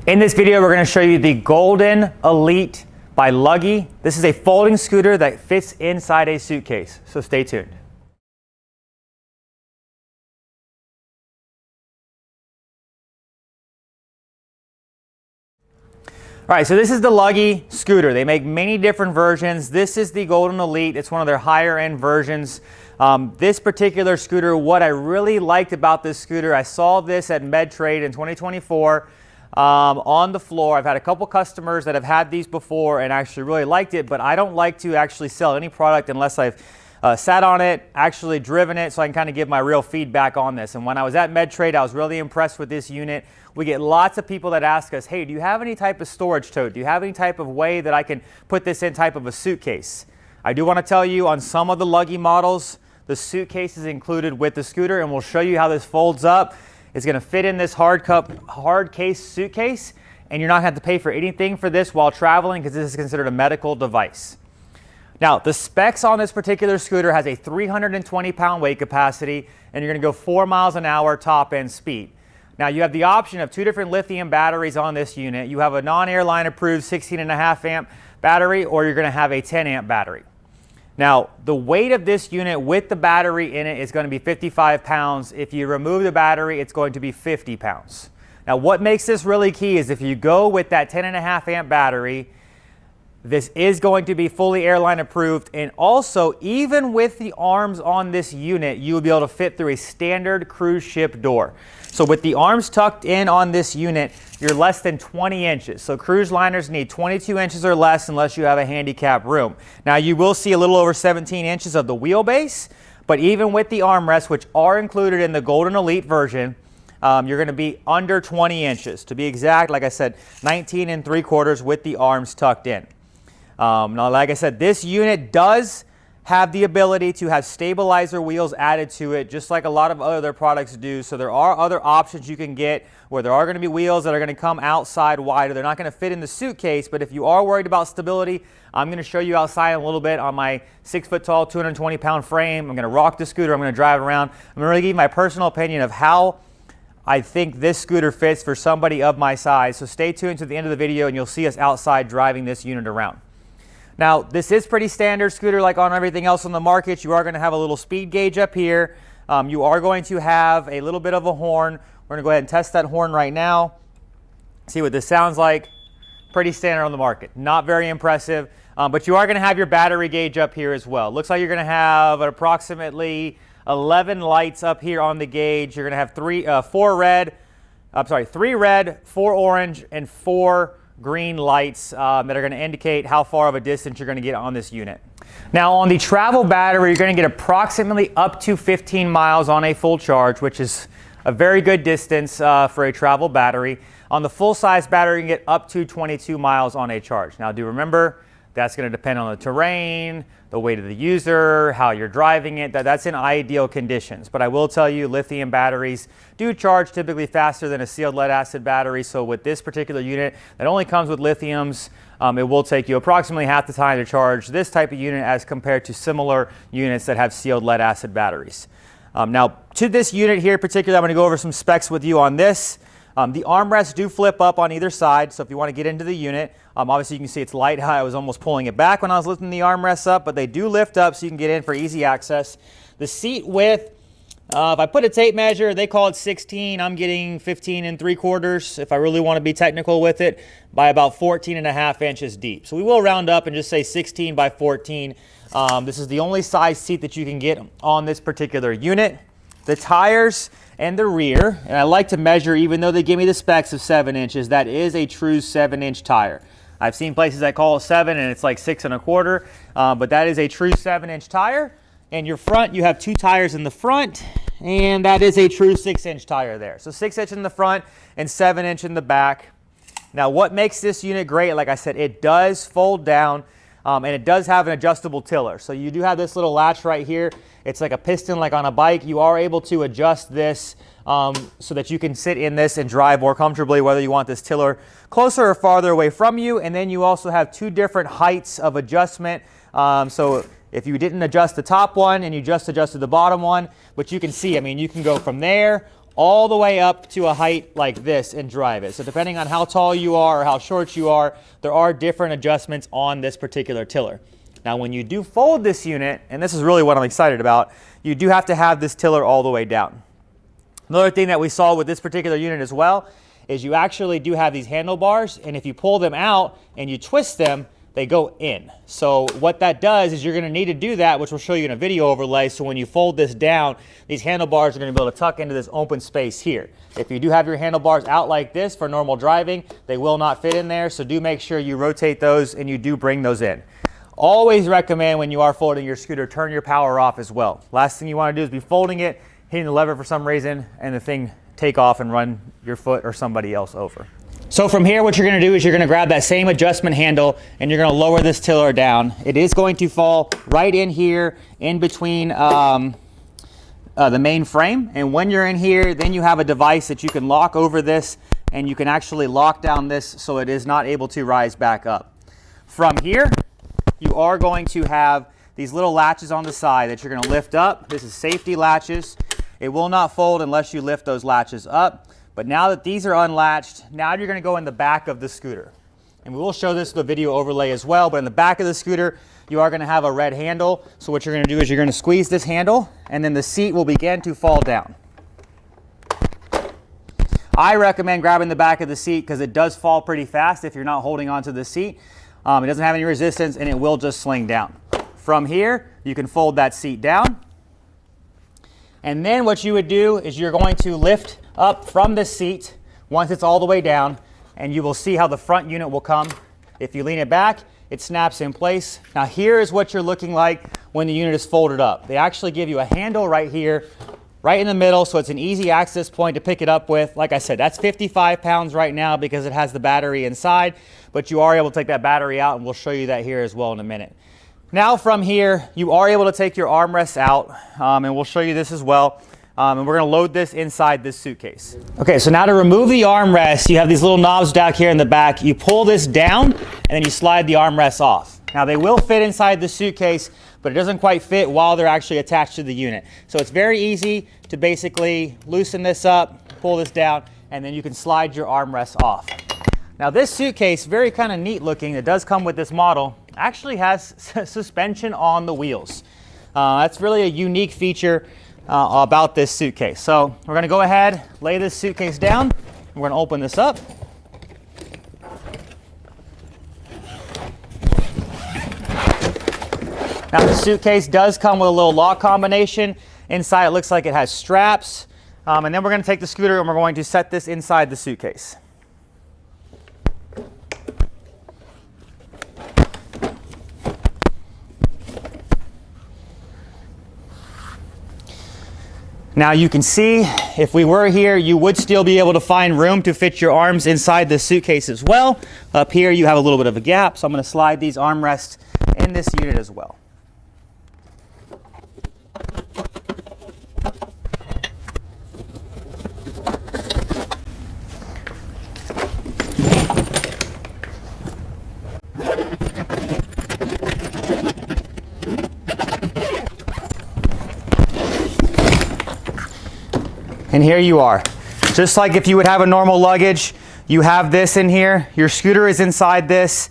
In this video, we're going to show you the Golden Elite by Luggie. This is a folding scooter that fits inside a suitcase, so stay tuned. All right, so this is the Luggie scooter. They make many different versions. This is the Golden Elite. It's one of their higher end versions. This particular scooter, what I really liked about this scooter, I saw this at MedTrade in 2024 on the floor. I've had a couple customers that have had these before and actually really liked it, but I don't like to actually sell any product unless I've sat on it, actually driven it, so I can kind of give my real feedback on this. And when I was at MedTrade, I was really impressed with this unit. We get lots of people that ask us, hey, do you have any type of storage tote? Do you have any type of way that I can put this in type of a suitcase? I do want to tell you on some of the Luggie models, the suitcase is included with the scooter, and we'll show you how this folds up. It's going to fit in this hard case suitcase, and you're not going to have to pay for anything for this while traveling because this is considered a medical device. Now, the specs on this particular scooter has a 320-pound weight capacity, and you're going to go 4 miles an hour top end speed. Now, you have the option of 2 different lithium batteries on this unit. You have a non-airline approved 16.5 amp battery, or you're going to have a 10 amp battery. Now, the weight of this unit with the battery in it is going to be 55 pounds. If you remove the battery, it's going to be 50 pounds. Now, what makes this really key is if you go with that 10.5 amp battery, this is going to be fully airline approved, and also even with the arms on this unit, you will be able to fit through a standard cruise ship door. So with the arms tucked in on this unit, you're less than 20 inches. So cruise liners need 22 inches or less unless you have a handicap room. Now you will see a little over 17 inches of the wheelbase, but even with the armrests, which are included in the Golden Elite version, you're going to be under 20 inches. To be exact, like I said, 19 3/4 with the arms tucked in. Now, like I said, this unit does have the ability to have stabilizer wheels added to it, just like a lot of other products do. So there are other options you can get where there are going to be wheels that are going to come outside wider. They're not going to fit in the suitcase, but if you are worried about stability, I'm going to show you outside in a little bit on my 6 foot tall, 220-pound frame. I'm going to rock the scooter. I'm going to drive around. I'm going to really give you my personal opinion of how I think this scooter fits for somebody of my size. So stay tuned to the end of the video and you'll see us outside driving this unit around. Now, this is pretty standard scooter like on everything else on the market. You are going to have a little speed gauge up here. You are going to have a little bit of a horn. We're going to go ahead and test that horn right now. See what this sounds like. Pretty standard on the market. Not very impressive, but you are going to have your battery gauge up here as well. Looks like you're going to have approximately 11 lights up here on the gauge. You're going to have 3 red, 4 orange, and 4 green lights that are going to indicate how far of a distance you're going to get on this unit. Now on the travel battery, you're going to get approximately up to 15 miles on a full charge, which is a very good distance for a travel battery. On the full size battery, you can get up to 22 miles on a charge. Now do remember, that's going to depend on the terrain, the weight of the user, how you're driving it. That's in ideal conditions. But I will tell you, lithium batteries do charge typically faster than a sealed lead acid battery. So with this particular unit that only comes with lithiums, it will take you approximately half the time to charge this type of unit as compared to similar units that have sealed lead acid batteries. Now to this unit here in particular, I'm going to go over some specs with you on this. The armrests do flip up on either side, so if you want to get into the unit, obviously you can see it's light high. I was almost pulling it back when I was lifting the armrests up, but they do lift up so you can get in for easy access. The seat width, if I put a tape measure, they call it 16. I'm getting 15 3/4, if I really want to be technical with it, by about 14.5 inches deep. So we will round up and just say 16 by 14. This is the only size seat that you can get on this particular unit. The tires and the rear, and I like to measure, even though they give me the specs of 7 inches, that is a true 7-inch tire. I've seen places that call it 7 and it's like 6 1/4, but that is a true 7-inch tire. And your front, you have 2 tires in the front, and that is a true 6-inch tire there. So 6-inch in the front and 7-inch in the back. Now what makes this unit great, like I said, it does fold down. And it does have an adjustable tiller. So you do have this little latch right here. It's like a piston like on a bike. You are able to adjust this so that you can sit in this and drive more comfortably, whether you want this tiller closer or farther away from you. And then you also have 2 different heights of adjustment. So if you didn't adjust the top one and you just adjusted the bottom one, but you can see, I mean, you can go from there all the way up to a height like this and drive it. So depending on how tall you are or how short you are, there are different adjustments on this particular tiller. Now when you do fold this unit, and this is really what I'm excited about, you do have to have this tiller all the way down. Another thing that we saw with this particular unit as well is you actually do have these handlebars, and if you pull them out and you twist them, they go in. So what that does is you're going to need to do that, which we'll show you in a video overlay. So when you fold this down, these handlebars are going to be able to tuck into this open space here. If you do have your handlebars out like this for normal driving, they will not fit in there. So do make sure you rotate those and you do bring those in. Always recommend when you are folding your scooter, turn your power off as well. Last thing you want to do is be folding it, hitting the lever for some reason, and the thing take off and run your foot or somebody else over. So from here, what you're going to do is you're going to grab that same adjustment handle and you're going to lower this tiller down. It is going to fall right in here in between the main frame. And when you're in here, then you have a device that you can lock over this, and you can actually lock down this so it is not able to rise back up. From here, you are going to have these little latches on the side that you're going to lift up. This is safety latches. It will not fold unless you lift those latches up. But now that these are unlatched, now you're going to go in the back of the scooter. And we will show this with a video overlay as well, but in the back of the scooter, you are going to have a red handle. So what you're going to do is you're going to squeeze this handle, and then the seat will begin to fall down. I recommend grabbing the back of the seat because it does fall pretty fast if you're not holding onto the seat. It doesn't have any resistance, and it will just sling down. From here, you can fold that seat down. And then what you would do is you're going to lift up from the seat once it's all the way down, and you will see how the front unit will come. If you lean it back, it snaps in place. Now here is what you're looking like when the unit is folded up. They actually give you a handle right here, right in the middle, so it's an easy access point to pick it up with. Like I said, that's 55 pounds right now because it has the battery inside, but you are able to take that battery out, and we'll show you that here as well in a minute. Now from here, you are able to take your armrests out, and we'll show you this as well. And we're going to load this inside this suitcase. Okay, so now to remove the armrest, you have these little knobs down here in the back. You pull this down, and then you slide the armrests off. Now they will fit inside the suitcase, but it doesn't quite fit while they're actually attached to the unit. So it's very easy to basically loosen this up, pull this down, and then you can slide your armrests off. Now this suitcase, very kind of neat looking, it does come with this model, actually has suspension on the wheels. That's really a unique feature about this suitcase. So we're going to go ahead, lay this suitcase down, and we're going to open this up. Now the suitcase does come with a little lock combination. Inside it looks like it has straps. And then we're going to take the scooter and we're going to set this inside the suitcase. Now you can see, if we were here, you would still be able to find room to fit your arms inside the suitcase as well. Up here you have a little bit of a gap, so I'm going to slide these armrests in this unit as well. And here you are. Just like if you would have a normal luggage, you have this in here. Your scooter is inside this.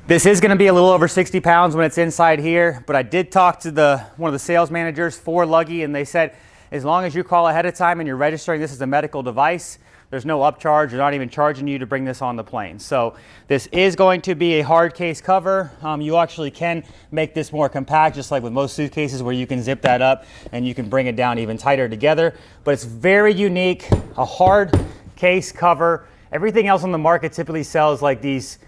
This is going to be a little over 60 pounds when it's inside here, but I did talk to one of the sales managers for Luggie, and they said as long as you call ahead of time and you're registering this as a medical device, there's no upcharge. They're not even charging you to bring this on the plane. So this is going to be a hard case cover. You actually can make this more compact, just like with most suitcases where you can zip that up and you can bring it down even tighter together. But it's very unique, a hard case cover. Everything else on the market typically sells like these,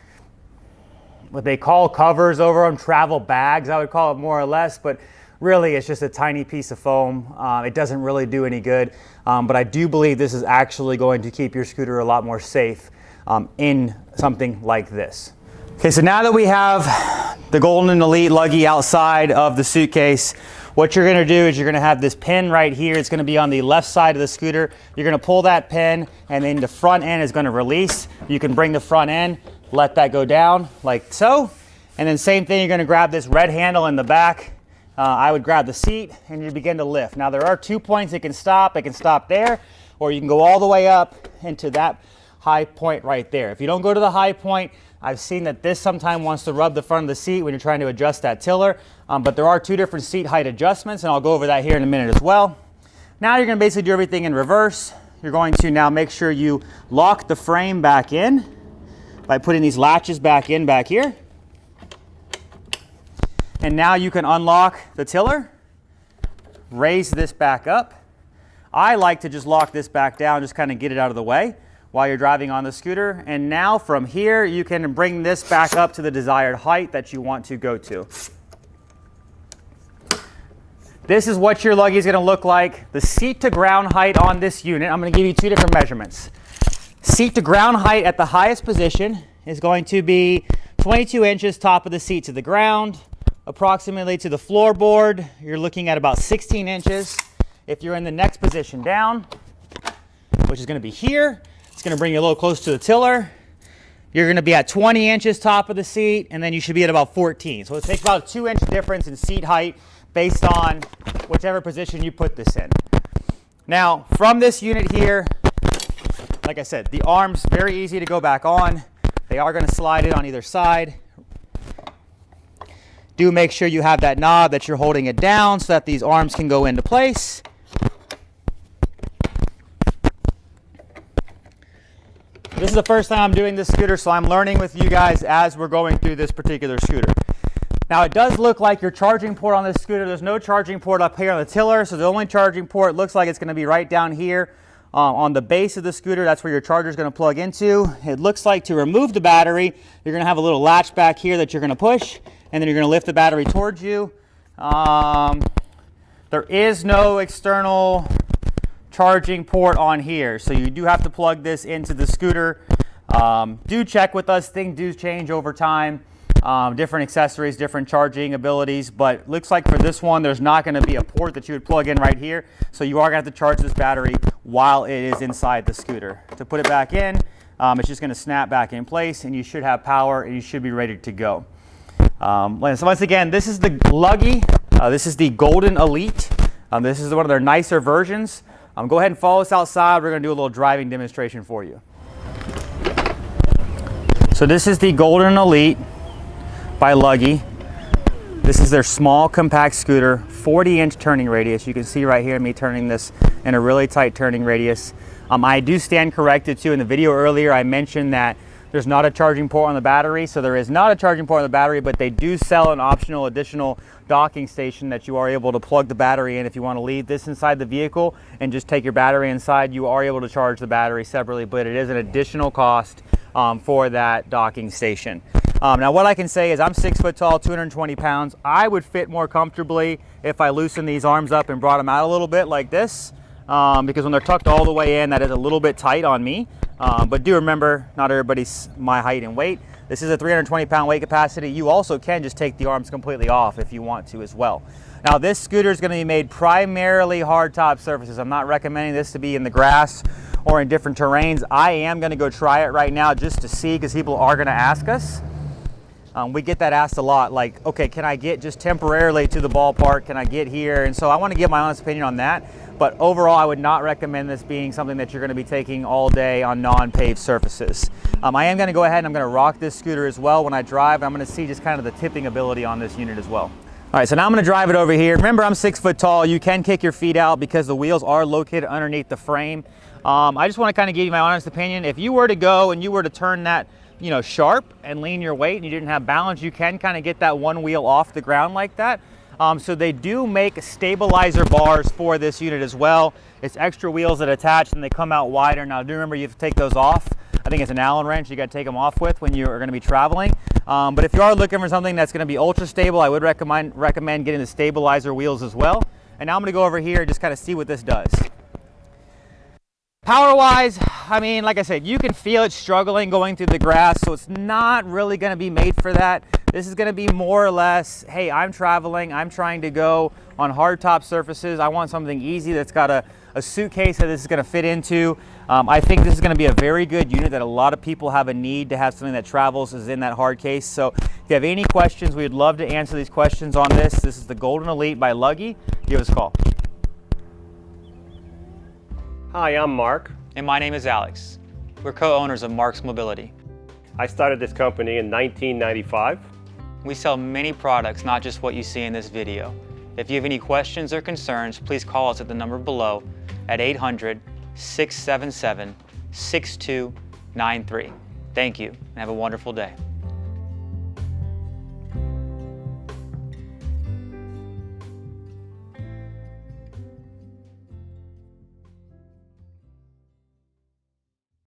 what they call covers over them, travel bags, I would call it more or less, but really it's just a tiny piece of foam. It doesn't really do any good, but I do believe this is actually going to keep your scooter a lot more safe in something like this. Okay, so now that we have the Golden Elite Luggie outside of the suitcase, what you're gonna do is you're gonna have this pin right here. It's gonna be on the left side of the scooter. You're gonna pull that pin, and then the front end is gonna release. You can bring the front end, let that go down like so. And then same thing, you're gonna grab this red handle in the back. I would grab the seat and you begin to lift. Now there are 2 points it can stop. It can stop there, or you can go all the way up into that high point right there. If you don't go to the high point, I've seen that this sometimes wants to rub the front of the seat when you're trying to adjust that tiller, but there are two different seat height adjustments, and I'll go over that here in a minute as well. Now you're going to basically do everything in reverse. You're going to now make sure you lock the frame back in by putting these latches back in back here. And now you can unlock the tiller, raise this back up. I like to just lock this back down, just kind of get it out of the way while you're driving on the scooter. And now from here, you can bring this back up to the desired height that you want to go to. This is what your Luggie is going to look like. The seat to ground height on this unit, I'm going to give you two different measurements. Seat to ground height at the highest position is going to be 22 inches top of the seat to the ground. Approximately to the floorboard, you're looking at about 16 inches. If you're in the next position down, which is going to be here, it's going to bring you a little close to the tiller. You're going to be at 20 inches top of the seat, and then you should be at about 14. So it takes about a 2-inch difference in seat height based on whichever position you put this in. Now, from this unit here, like I said, the arms, very easy to go back on. They are going to slide in on either side. Do make sure you have that knob that you're holding it down so that these arms can go into place. This is the first time I'm doing this scooter, so I'm learning with you guys as we're going through this particular scooter. Now it does look like your charging port on this scooter, there's no charging port up here on the tiller, so the only charging port looks like it's going to be right down here on the base of the scooter. That's where your charger is going to plug into. It looks like to remove the battery, you're going to have a little latch back here that you're going to push, and then you're going to lift the battery towards you. There is no external charging port on here, so you do have to plug this into the scooter. Do check with us, things do change over time. Different accessories, different charging abilities, but looks like for this one there's not going to be a port that you would plug in right here, so you are going to have to charge this battery while it is inside the scooter. To put it back in, it's just going to snap back in place, and you should have power and you should be ready to go. So once again, this is the Luggie. This is the Golden Elite. This is one of their nicer versions. Go ahead and follow us outside. We're going to do a little driving demonstration for you. So this is the Golden Elite by Luggie. This is their small compact scooter, 40-inch turning radius. You can see right here me turning this in a really tight turning radius. I do stand corrected too. In the video earlier I mentioned that there's not a charging port on the battery, so there is not a charging port on the battery, but they do sell an optional additional docking station that you are able to plug the battery in. If you want to leave this inside the vehicle and just take your battery inside, you are able to charge the battery separately, but it is an additional cost for that docking station. Now what I can say is I'm 6 foot tall, 220 pounds. I would fit more comfortably if I loosened these arms up and brought them out a little bit like this, because when they're tucked all the way in, that is a little bit tight on me. But do remember, not everybody's my height and weight. This is a 320 pound weight capacity. You also can just take the arms completely off if you want to as well. Now this scooter is going to be made primarily hard top surfaces. I'm not recommending this to be in the grass or in different terrains. I am going to go try it right now just to see, because people are going to ask us. We get that asked a lot, like, okay, can I get just temporarily to the ballpark? Can I get here? And so I want to give my honest opinion on that. But overall, I would not recommend this being something that you're going to be taking all day on non-paved surfaces. I am going to go ahead and I'm going to rock this scooter as well when I drive. I'm going to see just kind of the tipping ability on this unit as well. All right, so now I'm going to drive it over here. Remember, I'm 6 foot tall. You can kick your feet out because the wheels are located underneath the frame. I just want to kind of give you my honest opinion. If you were to go and you were to turn that, you know, sharp and lean your weight and you didn't have balance, you can kind of get that one wheel off the ground like that. So they do make stabilizer bars for this unit as well. It's extra wheels that attach and they come out wider. Now do remember, you have to take those off. I think it's an Allen wrench you got to take them off with when you're going to be traveling. But if you are looking for something that's going to be ultra stable, I would recommend getting the stabilizer wheels as well. And now I'm going to go over here and just kind of see what this does. Power-wise, I mean, like I said, you can feel it struggling going through the grass, so it's not really going to be made for that. This is going to be more or less, hey, I'm traveling, I'm trying to go on hard top surfaces. I want something easy that's got a suitcase that this is going to fit into. I think this is going to be a very good unit that a lot of people have a need to have something that travels is in that hard case. So if you have any questions, we would love to answer these questions on this. This is the Golden Elite by Luggie. Give us a call. Hi, I'm Marc. And my name is Alex. We're co-owners of Marc's Mobility. I started this company in 1995. We sell many products, not just what you see in this video. If you have any questions or concerns, please call us at the number below at 800-677-6293. Thank you, and have a wonderful day.